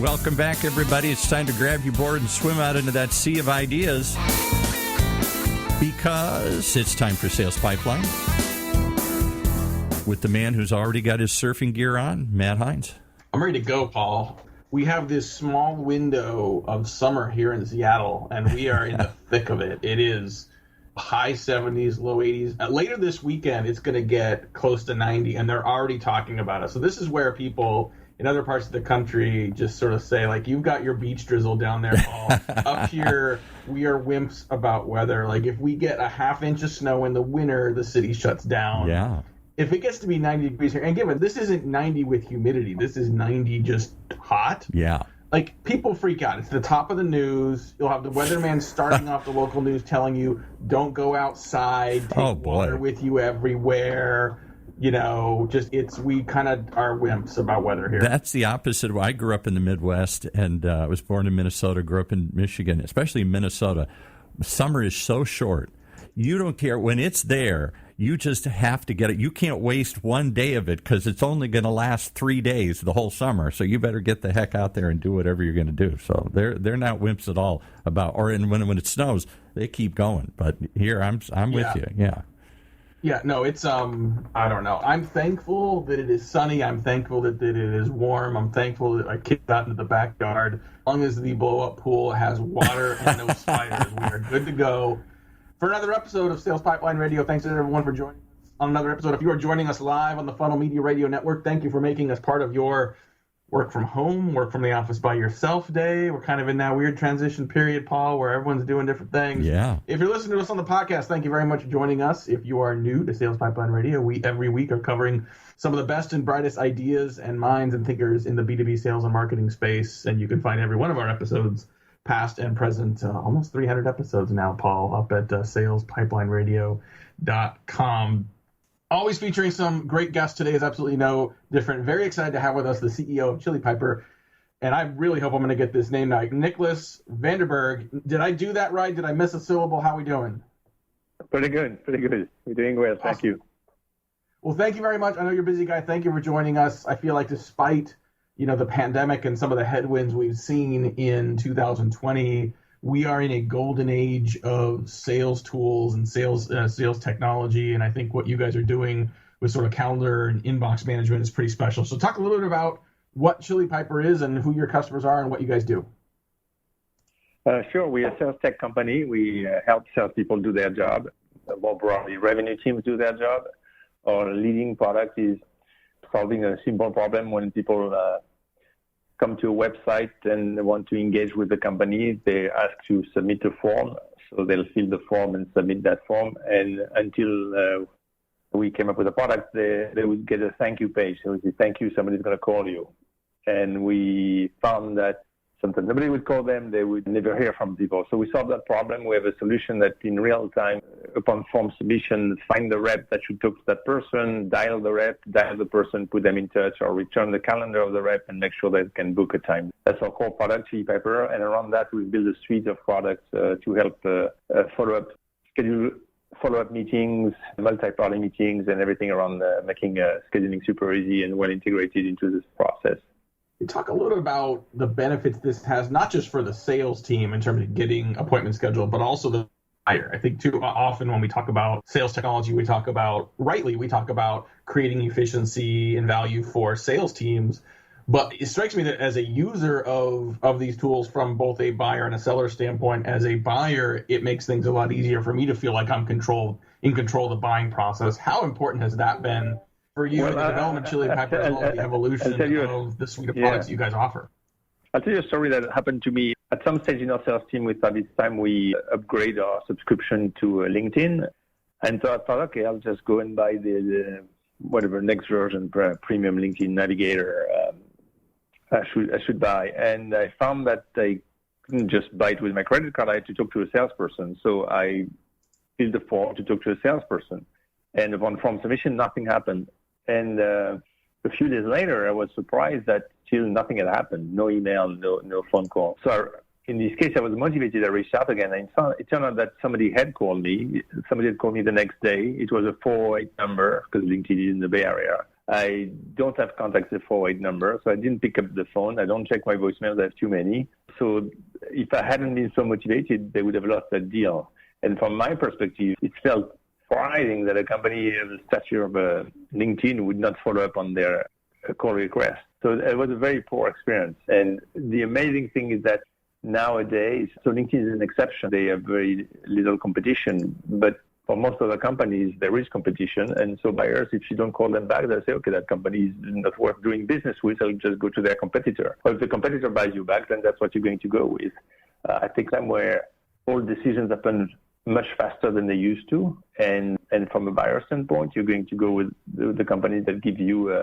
Welcome back, everybody. It's time to grab your board and swim out into that sea of ideas because it's time for Sales Pipeline with the man who's already got his surfing gear on, Matt Hines. I'm ready to go, Paul. We have this small window of summer here in Seattle, and we are in the thick of it. It is high 70s, low 80s. Later this weekend, it's going to get close to 90, and they're already talking about it. So this is where people in other parts of the country just sort of say, like, you've got your beach drizzle down there, Paul. Up here, we are wimps about weather. Like, if we get a half inch of snow in the winter, the city shuts down. Yeah. If it gets to be 90 degrees here, and given this isn't 90 with humidity, this is 90 just hot. Yeah. Like, people freak out. It's the top of the news. You'll have the weatherman starting off the local news telling you, don't go outside, take water with you everywhere. You know, we kind of are wimps about weather here. That's the opposite. I grew up in the Midwest, and I was born in Minnesota, grew up in Michigan, especially in Minnesota. Summer is so short. You don't care. When it's there, you just have to get it. You can't waste one day of it because it's only going to last 3 days the whole summer. So you better get the heck out there and do whatever you're going to do. So they're not wimps at all about. Or when it snows, they keep going. But here I'm with you. Yeah. Yeah, no, it's, I don't know. I'm thankful that it is sunny. I'm thankful that it is warm. I'm thankful that I kicked out into the backyard. As long as the blow-up pool has water and no spiders, we are good to go. For another episode of Sales Pipeline Radio, thanks to everyone for joining us on another episode. If you are joining us live on the Funnel Media Radio Network, thank you for making us part of your work from home, work from the office by yourself day. We're kind of in that weird transition period, Paul, where everyone's doing different things. Yeah. If you're listening to us on the podcast, thank you very much for joining us. If you are new to Sales Pipeline Radio, we every week are covering some of the best and brightest ideas and minds and thinkers in the B2B sales and marketing space. And you can find every one of our episodes, past and present, almost 300 episodes now, Paul, up at salespipelineradio.com. Always featuring some great guests. Today is absolutely no different. Very excited to have with us the CEO of Chili Piper. And I really hope I'm going to get this name right. Nicholas Vanderberg. Did I do that right? Did I miss a syllable? How are we doing? Pretty good. You're doing well. Thank you. Well, thank you very much. I know you're a busy guy. Thank you for joining us. I feel like despite, the pandemic and some of the headwinds we've seen in 2020, we are in a golden age of sales tools and sales technology, and I think what you guys are doing with sort of calendar and inbox management is pretty special. So talk a little bit about what Chili Piper is and who your customers are and what you guys do. Sure. We're a sales tech company. We help salespeople do their job. More broadly, revenue teams do their job. Our leading product is solving a simple problem when people come to a website and they want to engage with the company. They ask to submit a form, so they'll fill the form and submit that form. And until we came up with a product, they would get a thank you page. So we say, thank you, somebody's going to call you. And we found that sometimes nobody would call them, they would never hear from people. So we solved that problem. We have a solution that in real time, upon form submission, find the rep that should talk to that person, dial the rep, dial the person, put them in touch, or return the calendar of the rep and make sure they can book a time. That's our core product, Chili Piper. And around that, we build a suite of products to help schedule follow-up meetings, multi-party meetings, and everything around making scheduling super easy and well integrated into this process. Talk a little bit about the benefits this has, not just for the sales team in terms of getting appointments scheduled, but also the buyer. I think too often when we talk about sales technology, we talk about creating efficiency and value for sales teams. But it strikes me that as a user of these tools from both a buyer and a seller standpoint, as a buyer, it makes things a lot easier for me to feel like I'm in control of the buying process. How important has that been for you in the development of Chili Piper as well as the evolution of the suite of products you guys offer? I'll tell you a story that happened to me. At some stage in our sales team, we thought it's time we upgrade our subscription to LinkedIn. And so I thought, okay, I'll just go and buy the whatever next version, premium LinkedIn Navigator I should buy. And I found that I couldn't just buy it with my credit card. I had to talk to a salesperson. So I filled the form to talk to a salesperson. And upon form submission, nothing happened. And a few days later, I was surprised that still nothing had happened. No email, no phone call. So in this case, I was motivated. I reached out again. And it turned out that somebody had called me. Somebody had called me the next day. It was a 408 number because LinkedIn is in the Bay Area. I don't have contacts at 408 number, so I didn't pick up the phone. I don't check my voicemails. I have too many. So if I hadn't been so motivated, they would have lost that deal. And from my perspective, it felt surprising that a company of the stature of LinkedIn would not follow up on their call request. So it was a very poor experience. And the amazing thing is that nowadays, so LinkedIn is an exception. They have very little competition, but for most other companies, there is competition. And so buyers, if you don't call them back, they'll say, okay, that company is not worth doing business with. I'll just go to their competitor. Or if the competitor buys you back, then that's what you're going to go with. I think time where all decisions happen much faster than they used to. And from a buyer standpoint, you're going to go with the company that give you,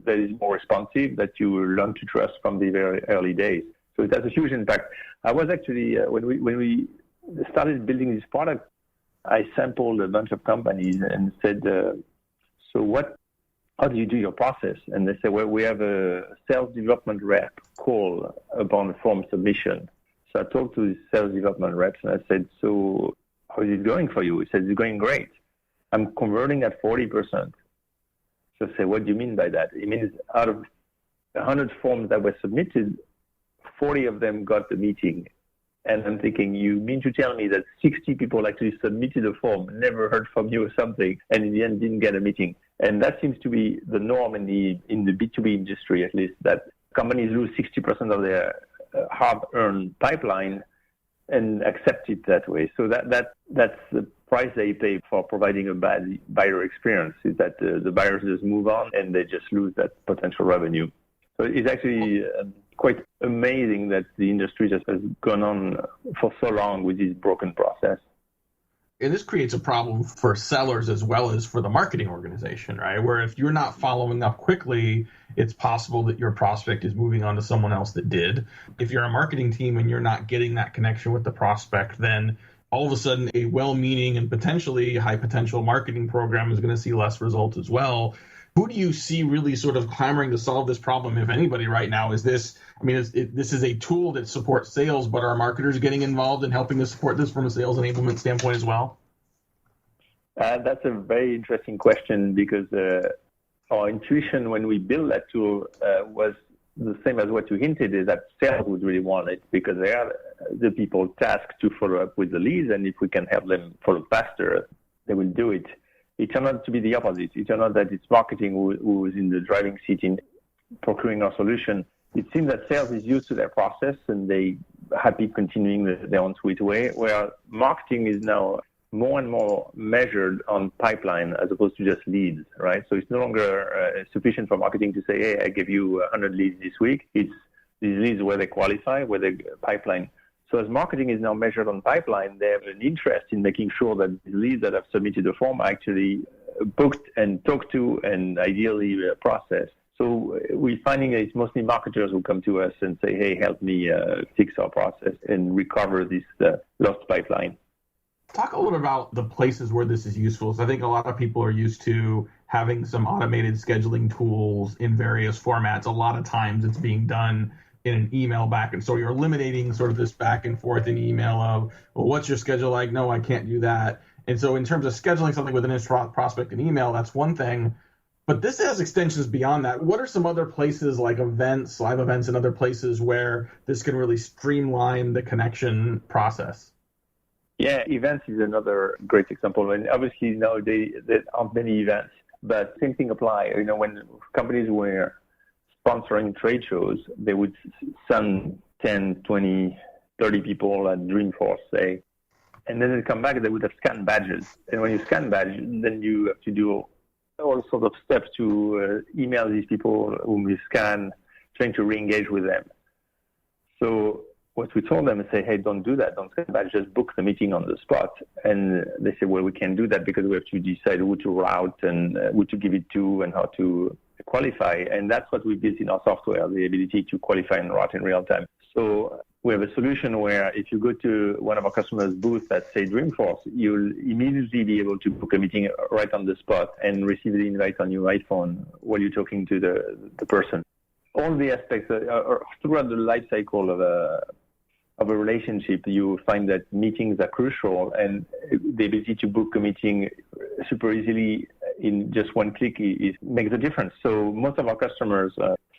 that is more responsive, that you learn to trust from the very early days. So it has a huge impact. I was actually, when we started building this product, I sampled a bunch of companies and said, how do you do your process? And they said, well, we have a sales development rep call upon form submission. So I talked to the sales development reps and I said, so how is it going for you? He said, it's going great. I'm converting at 40%. So I said, what do you mean by that? It means out of 100 forms that were submitted, 40 of them got the meeting. And I'm thinking, you mean to tell me that 60 people actually submitted a form, never heard from you or something, and in the end didn't get a meeting? And that seems to be the norm in the B2B industry, at least, that companies lose 60% of their hard-earned pipeline and accept it that way. So that's the price they pay for providing a bad buyer experience, is that the buyers just move on and they just lose that potential revenue. So it's actually quite amazing that the industry just has gone on for so long with this broken process. And this creates a problem for sellers as well as for the marketing organization, right? Where if you're not following up quickly, it's possible that your prospect is moving on to someone else that did. If you're a marketing team and you're not getting that connection with the prospect, then all of a sudden a well-meaning and potentially high-potential marketing program is going to see less results as well. Who do you see really sort of clamoring to solve this problem, if anybody, right now? Is this, this is a tool that supports sales, but are marketers getting involved in helping to support this from a sales enablement standpoint as well? That's a very interesting question, because our intuition when we built that tool was the same as what you hinted, is that sales would really want it, because they are the people tasked to follow up with the leads, and if we can help them follow faster, they will do it. It turned out to be the opposite. It turned out that it's marketing who was in the driving seat in procuring our solution. It seems that sales is used to their process and they happy continuing their own sweet way, where marketing is now more and more measured on pipeline as opposed to just leads, right? So it's no longer sufficient for marketing to say, hey, I gave you 100 leads this week. It's these leads where they qualify, where they pipeline. So as marketing is now measured on pipeline, they have an interest in making sure that the leads that have submitted the form are actually booked and talked to and ideally processed. So we're finding that it's mostly marketers who come to us and say, hey, help me fix our process and recover this lost pipeline. Talk a little about the places where this is useful. So I think a lot of people are used to having some automated scheduling tools in various formats. A lot of times it's being done in an email back. And so you're eliminating sort of this back and forth in email of, well, what's your schedule like? No, I can't do that. And so in terms of scheduling something with an prospect in email, that's one thing. But this has extensions beyond that. What are some other places like events, live events, and other places where this can really streamline the connection process? Yeah, events is another great example. And obviously nowadays there aren't many events, but same thing applies. You know, when companies were sponsoring trade shows, they would send 10, 20, 30 people at Dreamforce, say, and then they come back, they would have scanned badges. And when you scan badges, then you have to do all sorts of steps to email these people whom you scan, trying to re-engage with them. So what we told them is say, hey, don't do that. Don't scan badges, just book the meeting on the spot. And they said, well, we can't do that because we have to decide who to route and who to give it to and how to qualify. And that's what we built in our software, the ability to qualify and route in real time. So we have a solution where if you go to one of our customers' booths at, say, Dreamforce, you'll immediately be able to book a meeting right on the spot and receive the invite on your iPhone while you're talking to the person. All the aspects are throughout the life cycle of a relationship, you find that meetings are crucial, and the ability to book a meeting super easily in just one click makes a difference. So most of our customers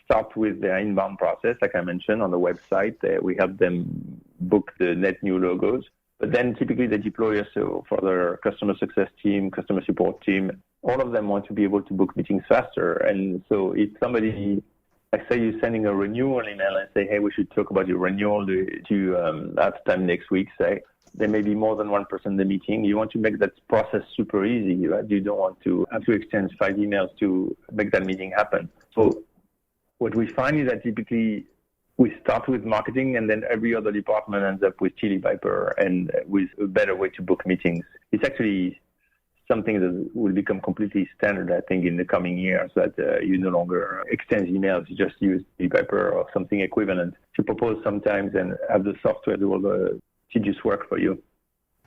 start with their inbound process, like I mentioned on the website. We help them book the net new logos. But then typically they deploy us for their customer success team, customer support team. All of them want to be able to book meetings faster. And so if somebody, like say you're sending a renewal email and say, hey, we should talk about your renewal to have time next week, say, there may be more than one person in the meeting. You want to make that process super easy, right? You don't want to have to exchange 5 emails to make that meeting happen. So what we find is that typically we start with marketing and then every other department ends up with Chili Piper and with a better way to book meetings. It's actually something that will become completely standard, I think, in the coming years, that you no longer exchange emails, you just use Chili Piper or something equivalent to propose sometimes and have the software do all the tedious work for you.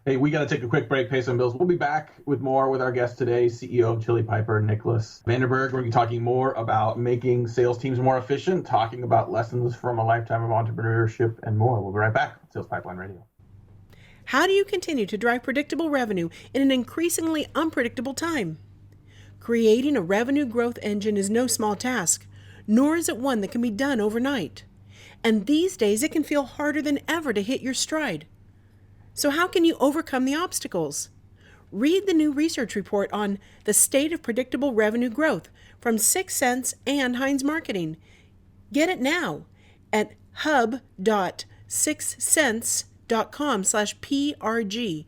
Hey, we got to take a quick break, pay some bills. We'll be back with more with our guest today, CEO of Chili Piper, Nicholas Vandenberg. We're going to be talking more about making sales teams more efficient, talking about lessons from a lifetime of entrepreneurship and more. We'll be right back on Sales Pipeline Radio. How do you continue to drive predictable revenue in an increasingly unpredictable time? Creating a revenue growth engine is no small task, nor is it one that can be done overnight. And these days, it can feel harder than ever to hit your stride. So how can you overcome the obstacles? Read the new research report on the state of predictable revenue growth from 6 Sense and Heinz Marketing. Get it now at hub.6sense.com/PRG.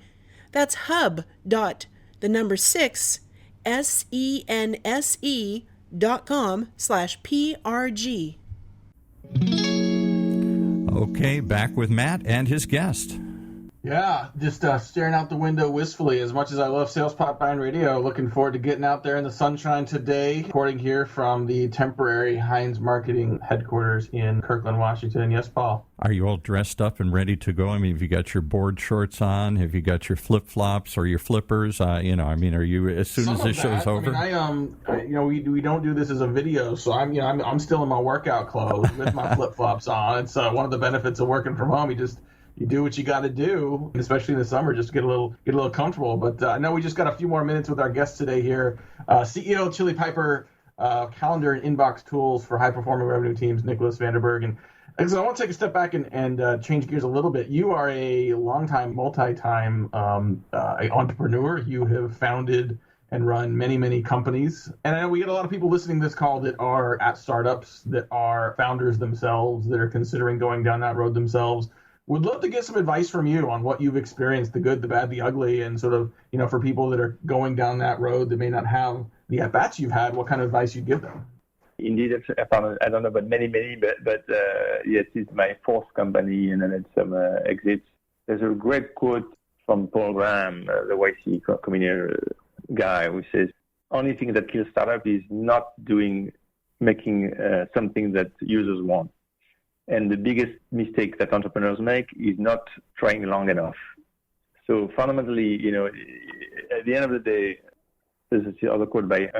That's hub.6 sense.com/PRG. Okay, back with Matt and his guest. Yeah, just staring out the window wistfully. As much as I love Sales Pipeline Radio, looking forward to getting out there in the sunshine today. Reporting here from the temporary Heinz Marketing headquarters in Kirkland, Washington. Yes, Paul? Are you all dressed up and ready to go? I mean, have you got your board shorts on? Have you got your flip-flops or your flippers? Are you, as soon as this show's over? We don't do this as a video, so I'm still in my workout clothes with my flip-flops on. It's one of the benefits of working from home. You do what you got to do, especially in the summer, just to get a little comfortable. But I know we just got a few more minutes with our guest today here, CEO of Chili Piper, calendar and inbox tools for high-performing revenue teams, Nicholas Vandenberg. And so I want to take a step back and change gears a little bit. You are a longtime, multi-time entrepreneur. You have founded and run many, many companies. And I know we get a lot of people listening to this call that are at startups, that are founders themselves, that are considering going down that road themselves. Would love to get some advice from you on what you've experienced, the good, the bad, the ugly, and sort of, for people that are going down that road that may not have the at-bats you've had, what kind of advice you'd give them? Indeed, I don't know about many, but yes, it's my 4th company, and then it's some exits. There's a great quote from Paul Graham, the YC Combinator guy, who says, only thing that kills startup is not making something that users want. And the biggest mistake that entrepreneurs make is not trying long enough. So fundamentally, at the end of the day, there's this other quote by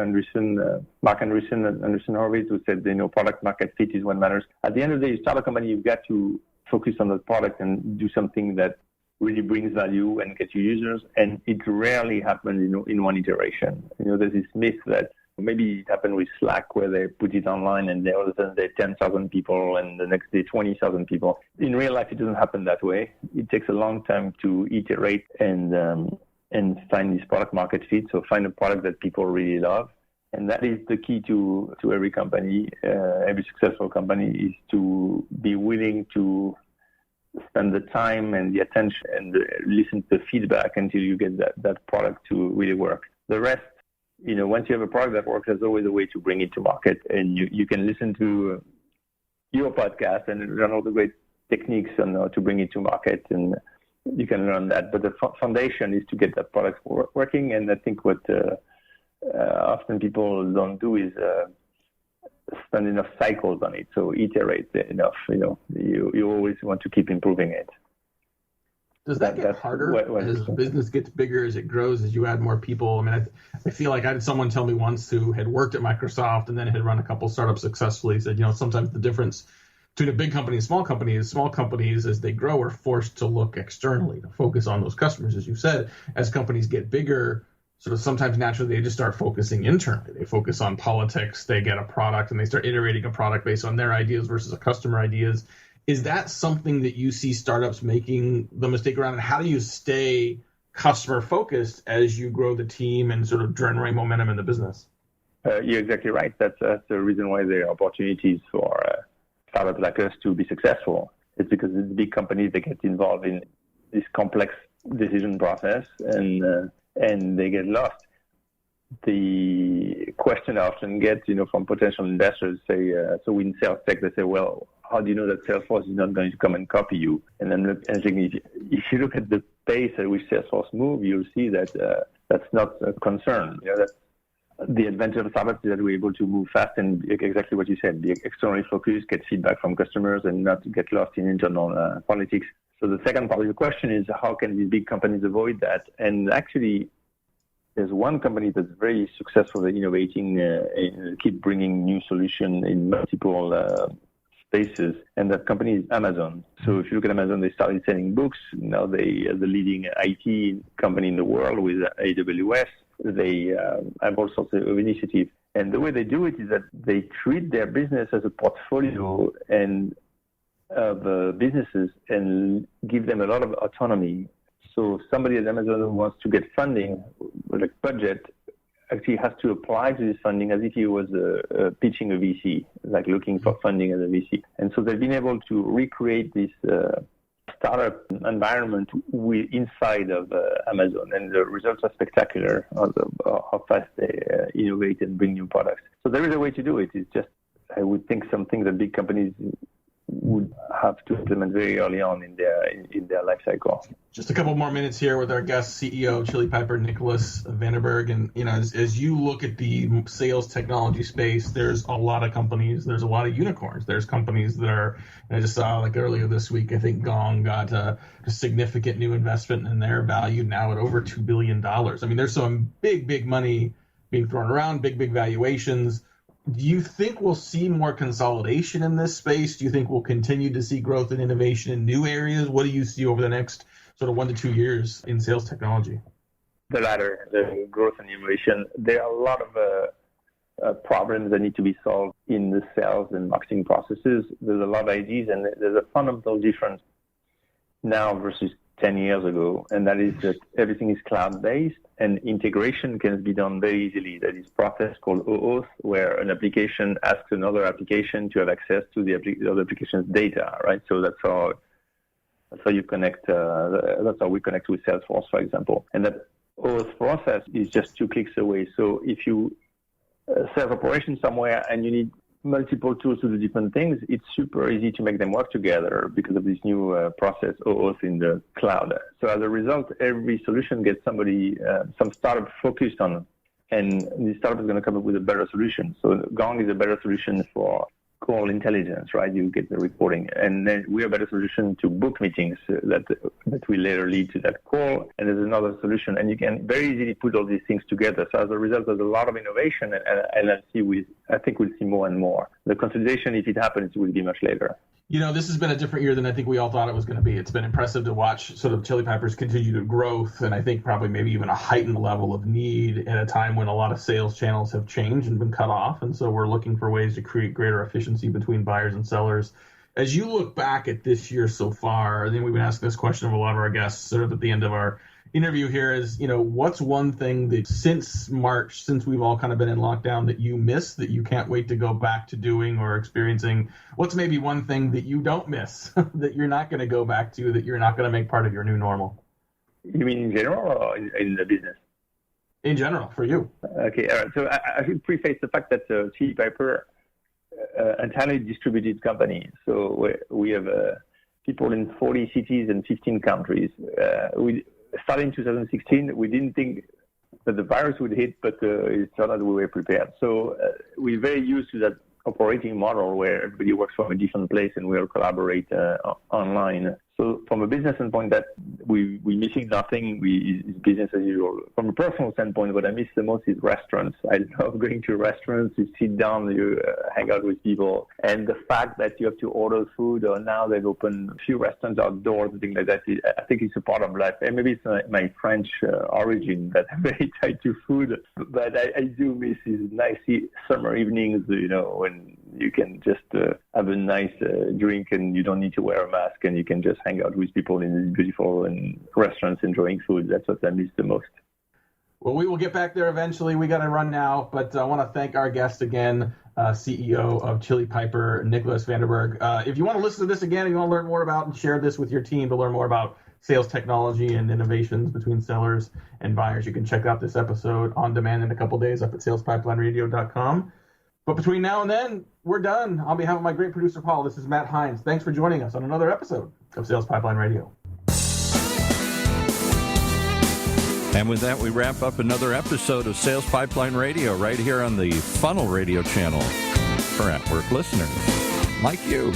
Mark Andreessen Horowitz, who said, product market fit is what matters. At the end of the day, you start a company, you've got to focus on the product and do something that really brings value and gets you users. And it rarely happens, in one iteration. There's this myth that maybe it happened with Slack, where they put it online and all of a sudden there are 10,000 people and the next day 20,000 people. In real life, it doesn't happen that way. It takes a long time to iterate and find this product market fit. So find a product that people really love. And that is the key to every company, every successful company, is to be willing to spend the time and the attention and listen to the feedback until you get that product to really work. The rest, once you have a product that works, there's always a way to bring it to market. And you can listen to your podcast and learn all the great techniques on how to bring it to market, and you can learn that. But the foundation is to get that product working. And I think what often people don't do is spend enough cycles on it. So iterate enough. You always want to keep improving it. Does that get harder as business gets bigger, as it grows, as you add more people? I mean, I feel like I had someone tell me once who had worked at Microsoft and then had run a couple startups successfully, said, sometimes the difference between a big company and small companies, as they grow, are forced to look externally, to focus on those customers. As you said, as companies get bigger, sort of sometimes naturally they just start focusing internally. They focus on politics, they get a product, and they start iterating a product based on their ideas versus a customer ideas. Is that something that you see startups making the mistake around, and how do you stay customer focused as you grow the team and sort of generate momentum in the business? You're exactly right. That's the reason why there are opportunities for startups like us to be successful. It's because it's big companies that get involved in this complex decision process and they get lost. The question I often get, from potential investors say, so in sales tech, they say, well, how do you know that Salesforce is not going to come and copy you? And then if you look at the pace at which Salesforce move, you'll see that that's not a concern. That's the advantage of startups is that we're able to move fast and exactly what you said, be externally focused, get feedback from customers, and not get lost in internal politics. So the second part of your question is how can these big companies avoid that? And actually, there's one company that's very successful at innovating and keep bringing new solutions in multiple spaces, and that company is Amazon. So if you look at Amazon, they started selling books. Now they are the leading IT company in the world with AWS. They have all sorts of initiatives. And the way they do it is that they treat their business as a portfolio of businesses and give them a lot of autonomy. So somebody at Amazon who wants to get funding, like budget, actually has to apply to this funding as if he was pitching a VC, like looking for funding as a VC. And so they've been able to recreate this startup environment inside of Amazon, and the results are spectacular of how fast they innovate and bring new products. So there is a way to do it. It's just, I would think, something that big companies would have to implement very early on in their life cycle. Just a couple more minutes here with our guest CEO, Chili Piper, Nicholas Vandenberg. And, as you look at the sales technology space, there's a lot of companies, there's a lot of unicorns. There's companies that are, I just saw like earlier this week, I think Gong got a significant new investment and they're valued now at over $2 billion. I mean, there's some big money being thrown around, big valuations. Do you think we'll see more consolidation in this space? Do you think we'll continue to see growth and innovation in new areas? What do you see over the next sort of 1 to 2 years in sales technology? The latter, the growth and innovation. There are a lot of problems that need to be solved in the sales and marketing processes. There's a lot of ideas, and there's a fundamental difference now versus 10 years ago, and that is that everything is cloud-based and integration can be done very easily. That is a process called OAuth, where an application asks another application to have access to the other application's data, right? So that's how you connect. That's how we connect with Salesforce, for example. And that OAuth process is just 2 clicks away. So if you sales operation somewhere and you need multiple tools to do different things, it's super easy to make them work together because of this new process, OAuth, in the cloud. So as a result, every solution gets somebody, some startup focused on, and the startup is going to come up with a better solution. So Gong is a better solution for call intelligence, right? You get the reporting. And then we are a better solution to book meetings that will later lead to that call. And there's another solution. And you can very easily put all these things together. So as a result, there's a lot of innovation. And I think we'll see more and more. The consolidation, if it happens, will be much later. This has been a different year than I think we all thought it was going to be. It's been impressive to watch sort of Chili Piper's continued growth, and I think probably maybe even a heightened level of need at a time when a lot of sales channels have changed and been cut off. And so we're looking for ways to create greater efficiency between buyers and sellers. As you look back at this year so far, I think we've been asking this question of a lot of our guests sort of at the end of our interview here is, what's one thing that since March, since we've all kind of been in lockdown, that you miss, that you can't wait to go back to doing or experiencing? What's maybe one thing that you don't miss, that you're not going to go back to, that you're not going to make part of your new normal? You mean in general or in the business? In general, for you. Okay, all right. So I should preface the fact that Chili Piper, entirely distributed company. So we have people in 40 cities and 15 countries. Starting in 2016, we didn't think that the virus would hit, but it turned out we were prepared. So we're very used to that operating model where everybody works from a different place and we all collaborate online. So from a business standpoint, that we're missing nothing. It's business as usual. From a personal standpoint, what I miss the most is restaurants. I love going to restaurants. You sit down, you hang out with people. And the fact that you have to order food, or now they've opened a few restaurants outdoors and things like that, I think it's a part of life. And maybe it's my French origin that I'm very tied to food. But I do miss these nice summer evenings, when you can just have a nice drink and you don't need to wear a mask and you can just hang out with people in these beautiful restaurants enjoying food. That's what I miss the most. Well, we will get back there eventually. We got to run now, but I want to thank our guest again, CEO of Chili Piper, Nicholas Vanderberg. If you want to listen to this again, if you want to learn more about and share this with your team to learn more about sales technology and innovations between sellers and buyers, you can check out this episode on demand in a couple days up at salespipelineradio.com. But between now and then, we're done. On behalf of my great producer, Paul, this is Matt Hines. Thanks for joining us on another episode of Sales Pipeline Radio. And with that, we wrap up another episode of Sales Pipeline Radio right here on the Funnel Radio channel for at-work listeners like you.